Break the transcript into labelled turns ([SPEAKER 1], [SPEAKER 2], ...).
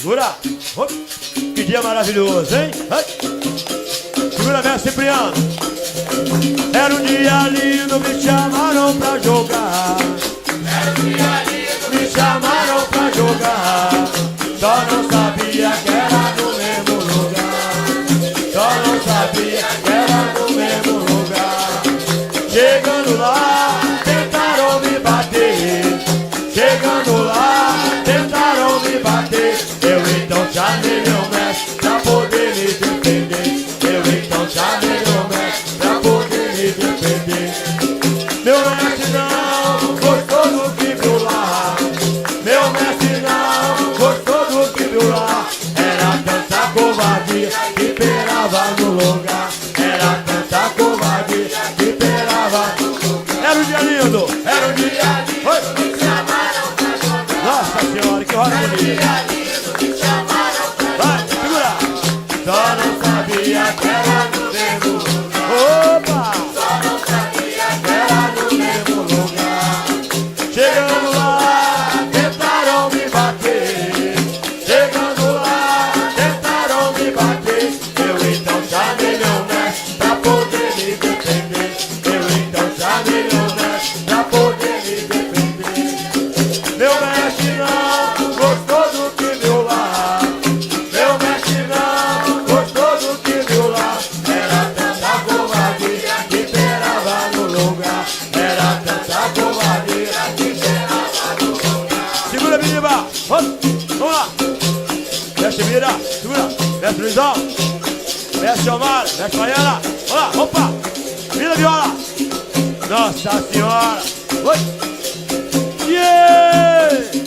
[SPEAKER 1] Segura. Que dia maravilhoso, hein? Segura, mestre Cipriano. Era um dia lindo, me chamaram pra jogar.
[SPEAKER 2] Era um dia lindo,
[SPEAKER 1] Me chamaram pra jogar. Só não sabia que era no mesmo lugar. Só não sabia que era no mesmo lugar. Chegando lá, tentaram me bater. Chegando lá, tentaram me bater. Eu então chamei meu mestre pra poder me defender. Eu então chamei meu mestre pra poder me defender. Meu mestre não gostou do que viu lá. Meu mestre não gostou do que viu lá. Era tanta covardia que imperava no lugar. Era tanta covardia que imperava no lugar. Era um dia lindo, era um dia lindo. Oi.
[SPEAKER 2] me chamaram pra jogar.
[SPEAKER 1] Nossa senhora, que roda
[SPEAKER 2] Era um
[SPEAKER 1] bonita.
[SPEAKER 2] dia lindo, me chamaram pra
[SPEAKER 1] Vai,
[SPEAKER 2] jogar.
[SPEAKER 1] segura. Só não sabia que era no mesmo lugar. Opa!
[SPEAKER 2] Só não sabia
[SPEAKER 1] Que era no mesmo lugar. Chegando lá, tentaram me bater. Chegando lá, tentaram me bater. Eu então chamei meu mestre pra poder me defender. Eu então chamei meu mestre pra poder me defender. Meu mestre não gostou do que viu lá. Meu mestre não gostou do que viu lá. Era tanta covardia que imperava no lugar. Era tanta covardia que imperava no lugar. Segura, Biriba! Vamos lá! Mestre Mira, segura! Mestre Luizão! Mestre Omar, mestre Mariana! Vamos lá, opa! Vira a viola! Nossa Senhora! Oi! Yeah!